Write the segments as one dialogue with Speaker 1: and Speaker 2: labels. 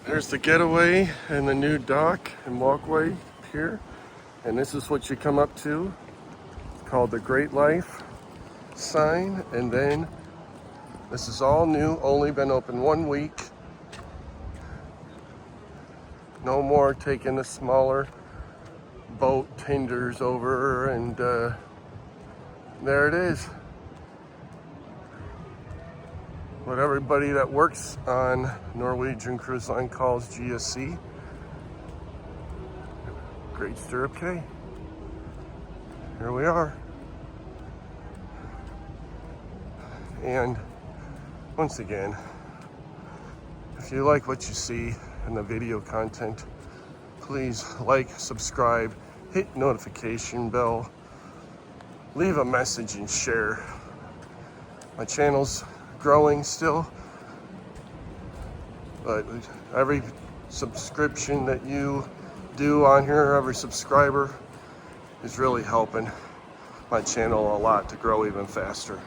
Speaker 1: There's the getaway and the new dock and walkway here. And this is what you come up to. It's called the Great Life sign. And then this is all new, only been open 1 week. No more taking the smaller boat tenders over, and there it is. What everybody that works on Norwegian Cruise Line calls GSC. Great Stirrup K. Here we are. And once again, if you like what you see in the video content, please like, subscribe, hit notification bell, leave a message and share. My channel's growing still, but every subscription that you do on here, every subscriber, is really helping my channel a lot to grow even faster.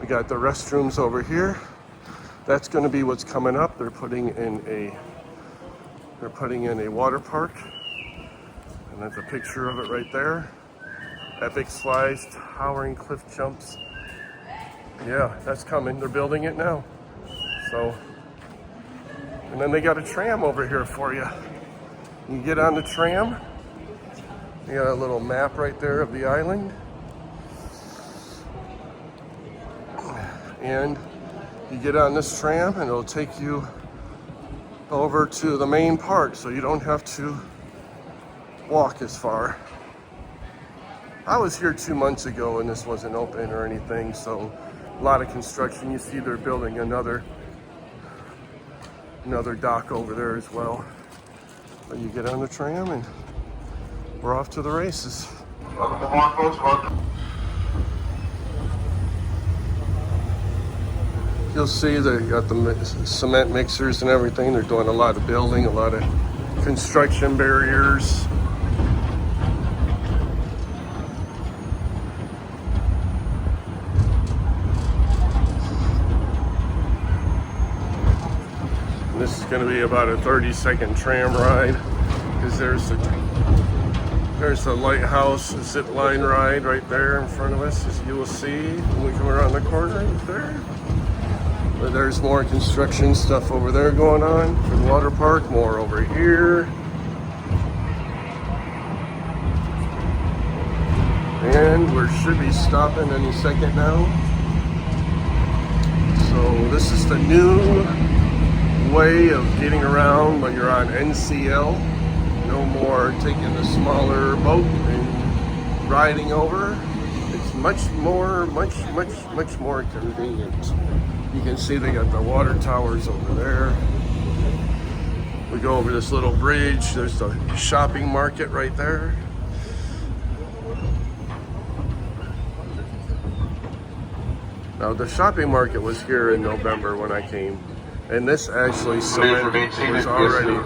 Speaker 1: We got the restrooms over here. That's going to be what's coming up. They're putting in a water park, and that's a picture of it right there. Epic slides, towering cliff jumps. Yeah, that's coming. They're building it now. So, and then they got a tram over here for you. You get on the tram. You got a little map right there of the island. And you get on this tram and it'll take you over to the main park, so you don't have to walk as far. I was here 2 months ago and this wasn't open or anything, so a lot of construction. You see they're building another dock over there as well. But you get on the tram and we're off to the races. You'll see they got the cement mixers and everything. They're doing a lot of building, a lot of construction barriers. And this is going to be about a 30-second tram ride, because there's the lighthouse Zipline ride right there in front of us, as you will see when we come around the corner right there. But there's more construction stuff over there going on for the water park, more over here. And we should be stopping any second now. So this is the new way of getting around when you're on NCL. No more taking the smaller boat and riding over. It's much more convenient. You can see they got the water towers over there. We go over this little bridge. There's the shopping market right there. Now the shopping market was here in November when I came, and this actually cement was already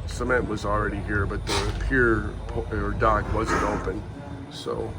Speaker 1: cement was already here, but the pier or dock wasn't open. So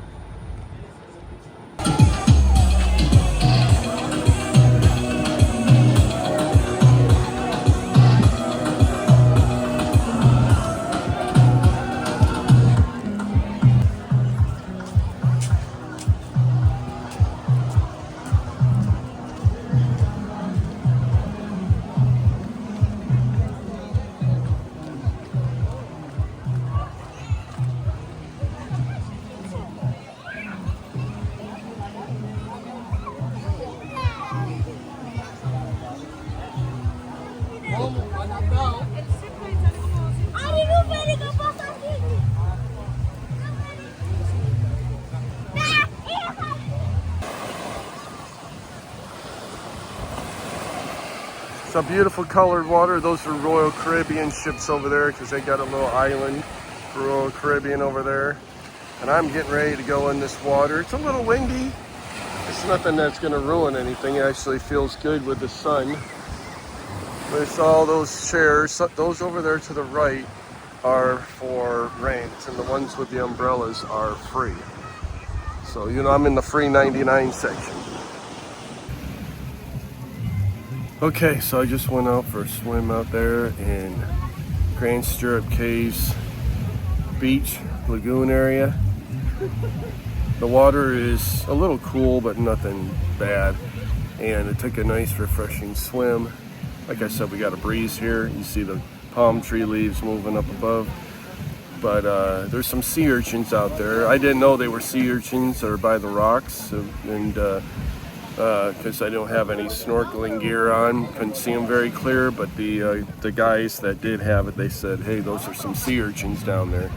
Speaker 1: it's a beautiful colored water. Those are Royal Caribbean ships over there, because they got a little island for Royal Caribbean over there. And I'm getting ready to go in this water. It's a little windy. It's nothing that's going to ruin anything. It actually feels good with the sun. But it's all those chairs. Those over there to the right are for rent, and the ones with the umbrellas are free. So, you know, I'm in the free 99 section. Okay, so I just went out for a swim out there in Grand Stirrup Caves beach lagoon area. The water is a little cool, but nothing bad. And it took a nice refreshing swim. Like I said, we got a breeze here. You see the palm tree leaves moving up above. But there's some sea urchins out there. I didn't know they were sea urchins. They're by the rocks, and because I don't have any snorkeling gear on, couldn't see them very clear. But the guys that did have it, they said, hey, those are some sea urchins down there.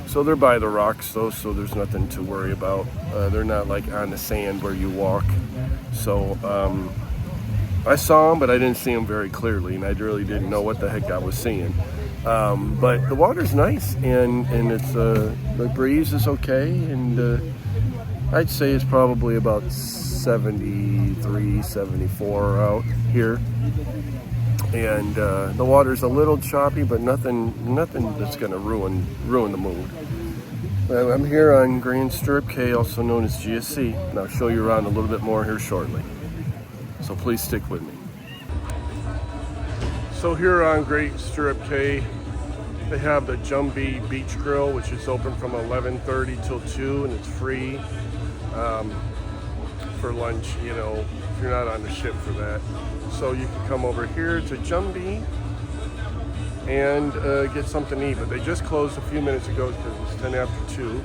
Speaker 1: So they're by the rocks though, so there's nothing to worry about. They're not like on the sand where you walk. So I saw them, but I didn't see them very clearly, and I really didn't know what the heck I was seeing. But the water's nice, and it's the breeze is okay, and I'd say it's probably about 73, 74 out here. And the water's a little choppy, but nothing that's gonna ruin the mood. I'm here on Grand Stirrup Cay, also known as GSC, and I'll show you around a little bit more here shortly. So please stick with me. So here on Great Stirrup Cay, they have the Jumbie Beach Grill, which is open from 11:30 till 2, and it's free for lunch, you know, if you're not on the ship for that. So you can come over here to Jumbie and get something to eat, but they just closed a few minutes ago because it's 10 after 2.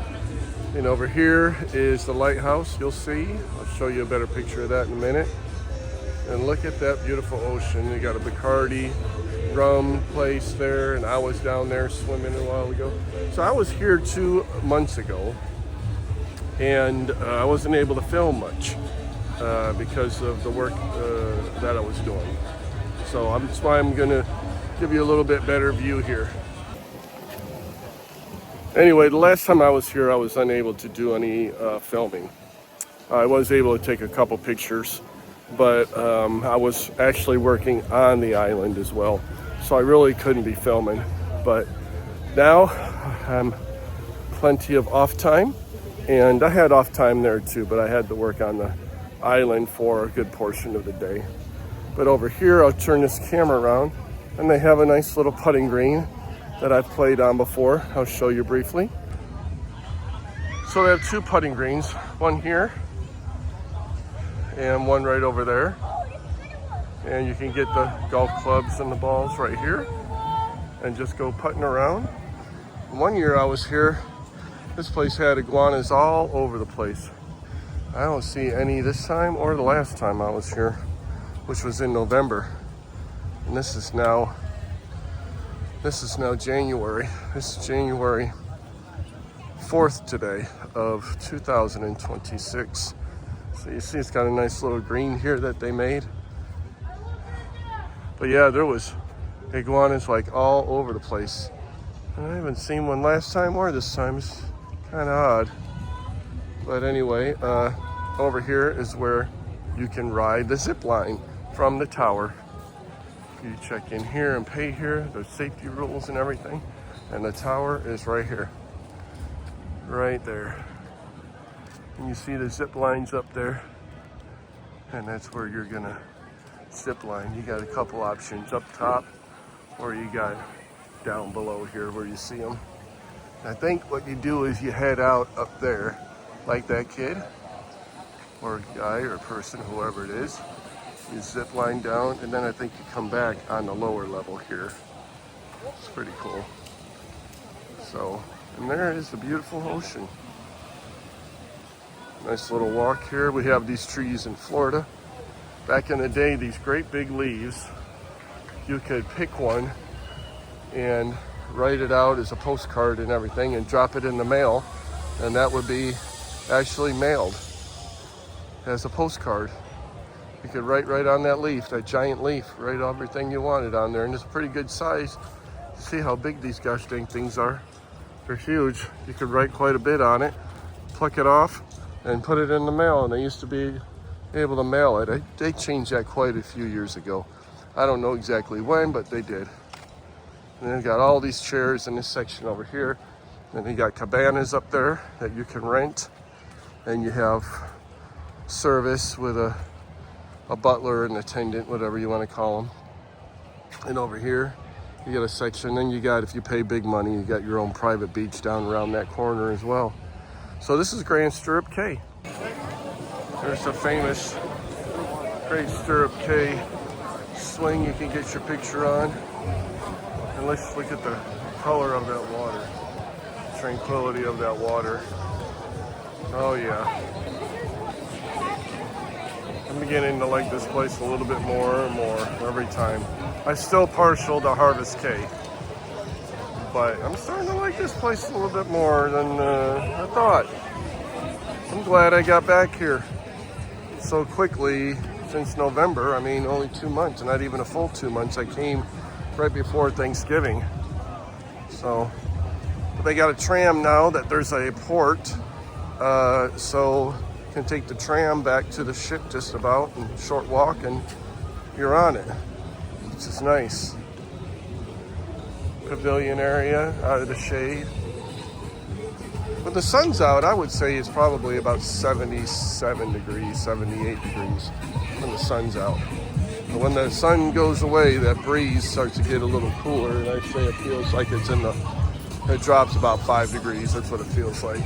Speaker 1: And over here is the lighthouse, you'll see. I'll show you a better picture of that in a minute. And look at that beautiful ocean. You got a Bacardi rum place there, and I was down there swimming a while ago. So I was here 2 months ago, and I wasn't able to film much because of the work that I was doing. So that's why I'm gonna give you a little bit better view here. Anyway, the last time I was here, I was unable to do any filming. I was able to take a couple pictures, but I was actually working on the island as well, so I really couldn't be filming. But now I'm plenty of off time, and I had off time there too, but I had to work on the island for a good portion of the day. But over here, I'll turn this camera around, and they have a nice little putting green that I've played on before. I'll show you briefly. So they have 2 putting greens, one here and one right over there. And you can get the golf clubs and the balls right here and just go putting around. One year I was here, this place had iguanas all over the place. I don't see any this time or the last time I was here, which was in November. And this is now January. This is January 4th today of 2026. So you see it's got a nice little green here that they made. But yeah, there was iguanas like all over the place. And I haven't seen one last time or this time. It's kind of odd. But anyway, over here is where you can ride the zip line from the tower. You check in here and pay here. There's safety rules and everything. And the tower is right here. Right there. And you see the zip lines up there. And that's where you're gonna zip line. You got a couple options up top, or you got down below here where you see them. I think what you do is you head out up there, like that kid, or guy or person, whoever it is. You zip line down, and then I think you come back on the lower level here. It's pretty cool. So, and there is the beautiful ocean. Nice little walk here. We have these trees in Florida. Back in the day, these great big leaves, you could pick one and write it out as a postcard and everything and drop it in the mail, and that would be actually mailed as a postcard. You could write right on that leaf, that giant leaf, write everything you wanted on there, and it's a pretty good size. See how big these gosh dang things are. They're huge. You could write quite a bit on it, pluck it off, and put it in the mail, and they used to be able to mail it. They changed that quite a few years ago. I don't know exactly when, but they did. And then got all these chairs in this section over here. And you got cabanas up there that you can rent. And you have service with a a butler, an attendant, whatever you want to call them. And over here, you got a section. Then you got, if you pay big money, you got your own private beach down around that corner as well. So this is Grand Stirrup Cay. There's a famous Great Stirrup Cay swing you can get your picture on. And let's look at the color of that water. Tranquility of that water. Oh yeah. I'm beginning to like this place a little bit more and more every time. I'm still partial to Harvest Cay, but I'm starting to like this place a little bit more than I thought. I'm glad I got back here so quickly since November. I mean, only 2 months, not even a full 2 months. I came right before Thanksgiving. So, but they got a tram now that there's a port, so you can take the tram back to the ship just about, and short walk, and you're on it, which is nice. Pavilion area out of the shade. When the sun's out, I would say it's probably about 77 degrees, 78 degrees when the sun's out. But when the sun goes away, that breeze starts to get a little cooler, and I say it feels like it drops about 5 degrees. That's what it feels like.